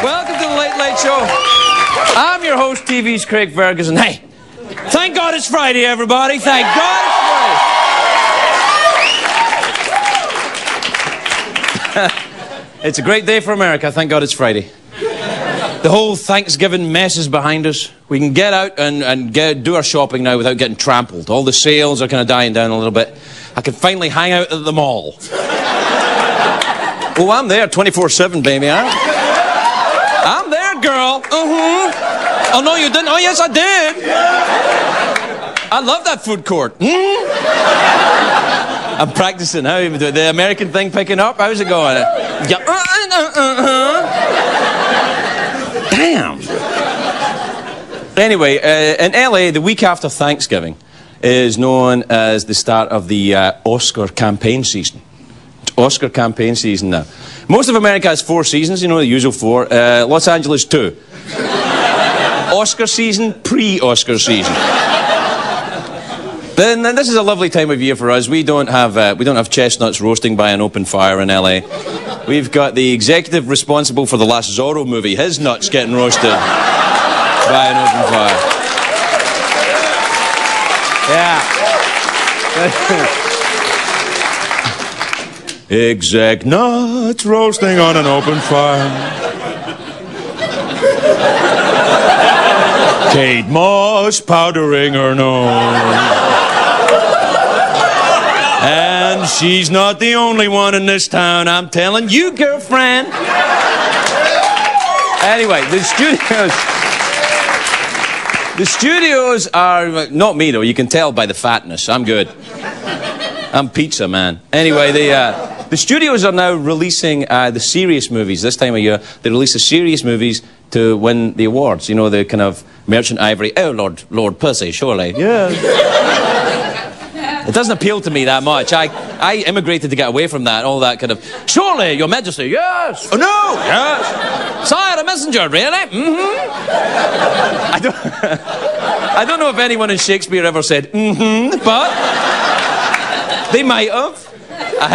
Welcome to the Late Late Show. I'm your host, TV's Craig Ferguson. Hey, thank God it's Friday, everybody. Thank God it's Friday. It's a great day for America. Thank God it's Friday. The whole Thanksgiving mess is behind us. We can get out and do our shopping now without getting trampled. All the sales are kind of dying down a little bit. I can finally hang out at the mall. Oh, I'm there 24/7, baby. I'm there, girl. Oh, no, you didn't? Oh, yes, I did. I love that food court. I'm practicing. How you do the American thing picking up? How's it going? Yeah. Damn. Anyway, in LA, the week after Thanksgiving is known as the start of the Oscar campaign season. It's Oscar campaign season now. Most of America has 4 seasons, you know, the usual 4. Los Angeles, 2. Oscar season, pre-Oscar season. Then this is a lovely time of year for us. We don't have chestnuts roasting by an open fire in LA. We've got the executive responsible for the last Zorro movie, his nuts getting roasted by an open fire. Yeah. Exec nuts roasting on an open fire. Kate Moss powdering her nose. And she's not the only one in this town, I'm telling you, girlfriend. Anyway, the studios are, not me though, you can tell by the fatness, I'm good. I'm pizza, man. Anyway, the studios are now releasing the serious movies this time of year. They release the serious movies to win the awards. You know, the kind of Merchant Ivory. Oh, Lord Percy, surely. Yeah. It doesn't appeal to me that much. I immigrated to get away from that, all that kind of, surely, your majesty, yes. Oh, no, yes. Sire, a messenger, really? I don't know if anyone in Shakespeare ever said, but they might have. I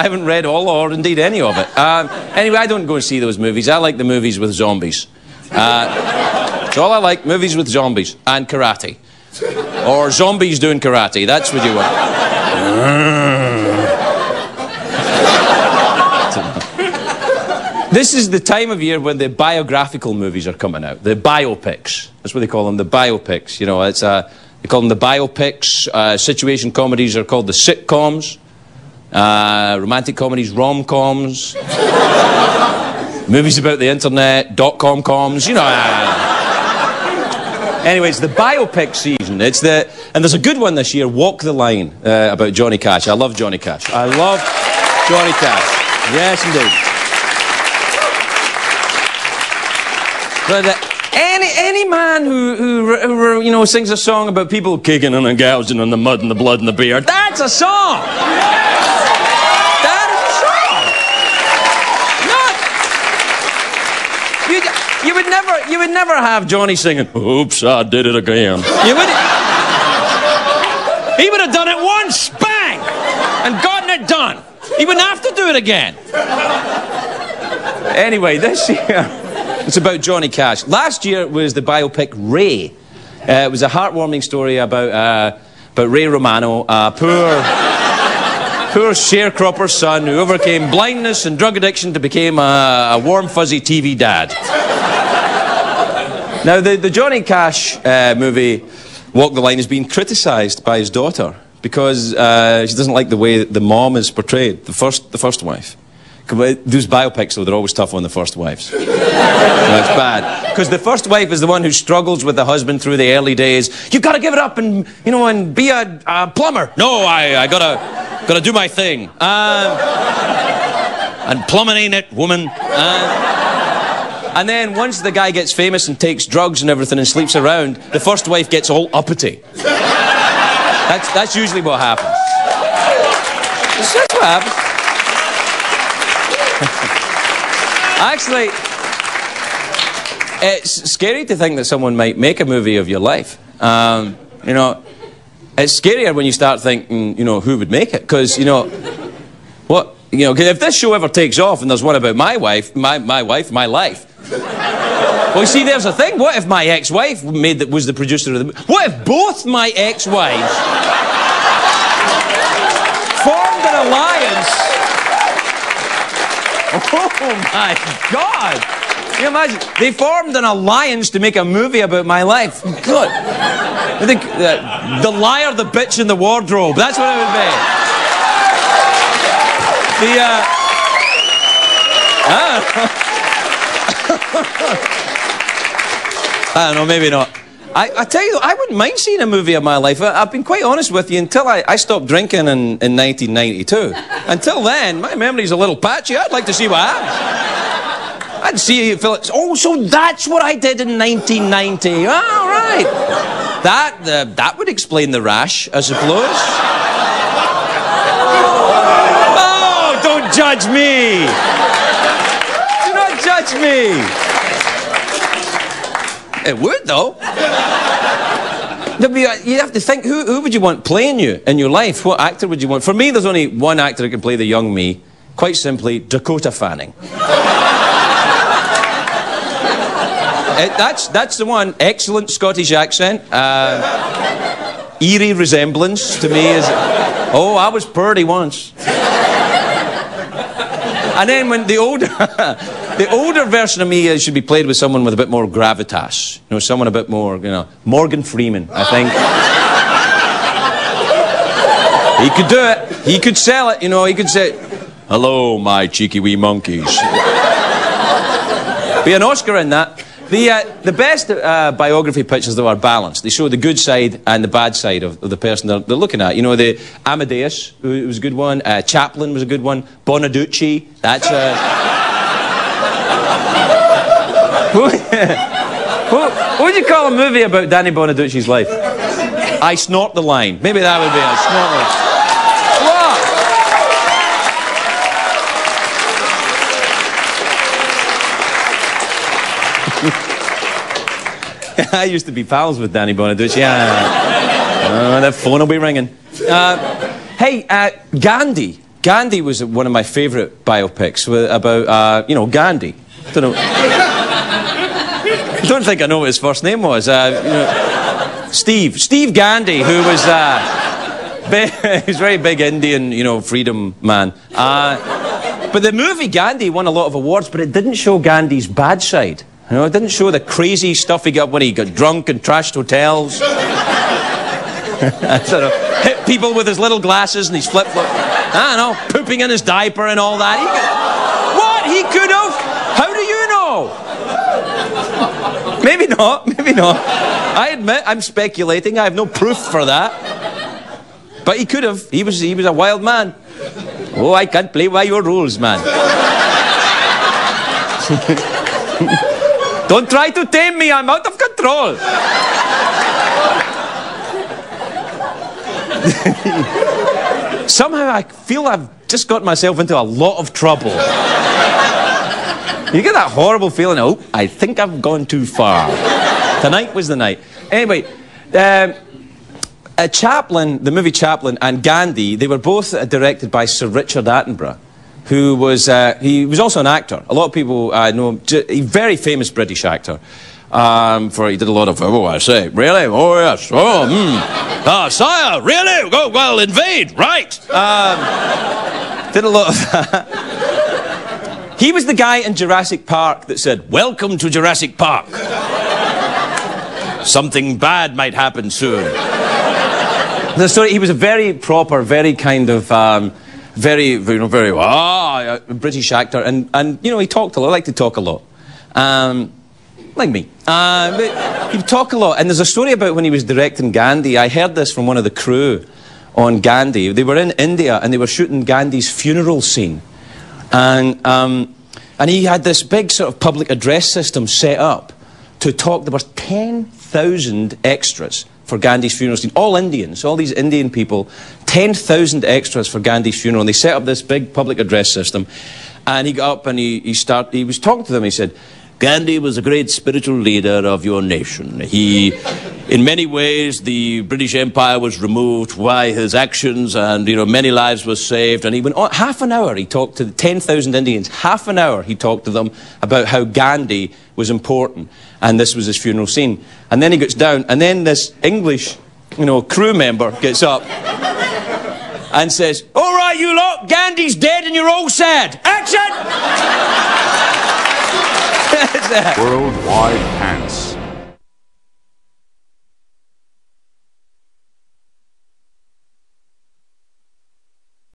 haven't read all or indeed any of it. Anyway, I don't go and see those movies. I like the movies with zombies. That's all I like, movies with zombies and karate. Or zombies doing karate, that's what you want. This is the time of year when the biographical movies are coming out. The biopics, that's what they call them, the biopics. You know, it's, they call them the biopics. Situation comedies are called the sitcoms. Romantic comedies, rom-coms. Movies about the internet, dot-com coms, you know. Anyway, it's the biopic season. And there's a good one this year, Walk the Line, about Johnny Cash. I love Johnny Cash. I love Johnny Cash. Yes, indeed. But any man who you know, sings a song about people kicking and gouging on the mud and the blood and the beer, that's a song! That is a song! You would never have Johnny singing, oops, I did it again. You would. He would have done it once, bang, and gotten it done. He wouldn't have to do it again. Anyway, this year, it's about Johnny Cash. Last year was the biopic Ray. It was a heartwarming story about Ray Romano, a poor sharecropper son who overcame blindness and drug addiction to become a warm, fuzzy TV dad. Now, the Johnny Cash movie, Walk the Line, has been criticised by his daughter because she doesn't like the way the mom is portrayed, the first wife. Those biopics, though, they're always tough on the first wives. No, it's bad. Because the first wife is the one who struggles with the husband through the early days. You've got to give it up and, you know, and be a plumber. No, I gotta do my thing. And plumbing ain't it, woman. And then once the guy gets famous and takes drugs and everything and sleeps around, the first wife gets all uppity. That's usually what happens. That's what happens. Actually, it's scary to think that someone might make a movie of your life. You know, it's scarier when you start thinking, you know, who would make it? Because, you know, what, you know, 'cause if this show ever takes off and there's one about my wife, my life, Well, you see, there's the thing. What if my ex-wife was the producer of the movie? What if both my ex-wives formed an alliance? Oh, my God. Can you imagine? They formed an alliance to make a movie about my life. God. The liar, the bitch, and the wardrobe. That's what it would be. I don't know, maybe not. I tell you, I wouldn't mind seeing a movie of my life. I've been quite honest with you until I stopped drinking in 1992. Until then, my memory's a little patchy. I'd like to see what happens. I'd see Phillips. Oh, so that's what I did in 1990. All right. That would explain the rash, I suppose. Oh, don't judge me. Do not judge me. It would, though. You'd have to think, who would you want playing you in your life? What actor would you want? For me, there's only one actor who can play the young me. Quite simply, Dakota Fanning. That's the one. Excellent Scottish accent. Eerie resemblance to me is... Oh, I was purdy once. And then when the older... The older version of me should be played with someone with a bit more gravitas. You know, someone a bit more, you know, Morgan Freeman, I think. He could do it. He could sell it, you know, he could say, "Hello, my cheeky wee monkeys." Be an Oscar in that. The best biography pictures, though, are balanced. They show the good side and the bad side of the person they're looking at. You know, the Amadeus, who was a good one. Chaplin was a good one. Bonaducci, that's what would you call a movie about Danny Bonaducci's life? I Snort the Line. Maybe that would be I Snort the Line. What? I used to be pals with Danny Bonaducci. That phone will be ringing. Hey, Gandhi. Gandhi was one of my favourite biopics about, you know, Gandhi. Don't know. I don't think I know what his first name was. You know, Steve Gandhi, who was he was a very big Indian, you know, freedom man. But the movie Gandhi won a lot of awards, but it didn't show Gandhi's bad side. You know, it didn't show the crazy stuff he got when he got drunk and trashed hotels. Sort of hit people with his little glasses and his flip-flop. I don't know, pooping in his diaper and all that. He could have. How do you know? Maybe not, maybe not. I admit, I'm speculating. I have no proof for that. But he could have. He was a wild man. Oh, I can't play by your rules, man. Don't try to tame me. I'm out of control. Somehow I feel I've just got myself into a lot of trouble. You get that horrible feeling, oh, I think I've gone too far. Tonight was the night. Anyway, Chaplin, the movie Chaplin, and Gandhi, they were both directed by Sir Richard Attenborough, who was, he was also an actor. A lot of people know him, a very famous British actor. He did a lot of, oh, I say, really? Oh, yes. Oh, sire, really? Oh, well, invade, right. Did a lot of that. He was the guy in Jurassic Park that said, "Welcome to Jurassic Park. Something bad might happen soon." The story, he was a very proper, very kind of, very British actor. And, you know, he talked a lot. I like to talk a lot. Like me. But he'd talk a lot. And there's a story about when he was directing Gandhi. I heard this from one of the crew on Gandhi. They were in India and they were shooting Gandhi's funeral scene. And he had this big sort of public address system set up to talk. There were 10,000 extras for Gandhi's funeral scene. All Indians, all these Indian people, 10,000 extras for Gandhi's funeral. And they set up this big public address system. And he got up and he was talking to them. He said, "Gandhi was a great spiritual leader of your nation. He in many ways, the British Empire was removed by his actions, and, you know, many lives were saved. And he went on, half an hour he talked to the 10,000 Indians. Half an hour he talked to them about how Gandhi was important, and this was his funeral scene. And then he gets down, and then this English, you know, crew member gets up and says, "All right, you lot, Gandhi's dead and you're all sad. Action!" Worldwide Pan